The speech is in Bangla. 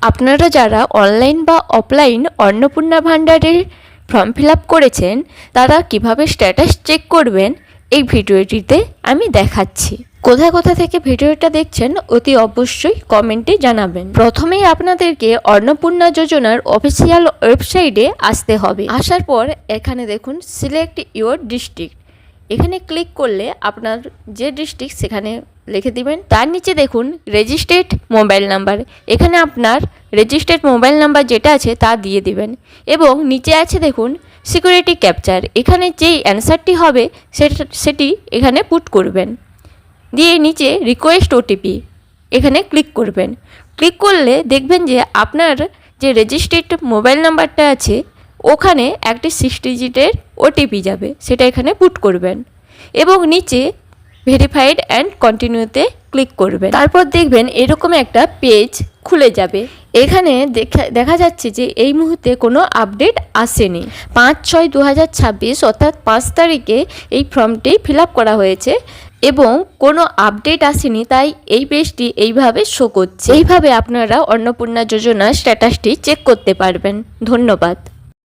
আপনারা যারা অনলাইন বা অফলাইন অন্নপূর্ণা ভাণ্ডারের ফর্ম ফিল আপ করেছেন তারা কিভাবে স্ট্যাটাস চেক করবেন এই ভিডিওটিতে আমি দেখাচ্ছি। কোথা থেকে ভিডিওটা দেখছেন অতি অবশ্যই কমেন্টে জানাবেন। প্রথমেই আপনাদেরকে অন্নপূর্ণা যোজনার অফিসিয়াল ওয়েবসাইটে আসতে হবে। আসার পর এখানে দেখুন সিলেক্ট ইউর ডিস্ট্রিক্ট, এখানে ক্লিক করলে আপনার যে ডিস্ট্রিক্ট সেখানে লিখে দিবেন। তার নিচে দেখুন রেজিস্টার্ড মোবাইল নাম্বার, এখানে আপনার রেজিস্টার্ড মোবাইল নাম্বার যেটা আছে তা দিয়ে দিবেন। এবং নিচে আছে দেখুন সিকিউরিটি ক্যাপচার, এখানে যেই অ্যান্সারটি হবে সেটি এখানে পুট করবেন। দিয়ে নিচে রিকোয়েস্ট ওটিপি এখানে ক্লিক করবেন। ক্লিক করলে দেখবেন যে আপনার যে রেজিস্টার্ড মোবাইল নাম্বারটা আছে ওখানে একটি 6 ডিজিটের ওটিপি যাবে, সেটা এখানে পুট করবেন এবং নিচে ভেরিফাইড অ্যান্ড কন্টিনিউতে ক্লিক করবেন। তারপর দেখবেন এরকম একটা পেজ খুলে যাবে। এখানে দেখা যাচ্ছে যে এই মুহূর্তে কোনো আপডেট আসেনি। 5/6/2026 অর্থাৎ 5 তারিখে এই ফর্মটি ফিল আপ করা হয়েছে এবং কোনো আপডেট আসেনি, তাই এই পেজটি এইভাবে শো করছে। এইভাবে আপনারা অন্নপূর্ণা যোজনার স্ট্যাটাসটি চেক করতে পারবেন। ধন্যবাদ।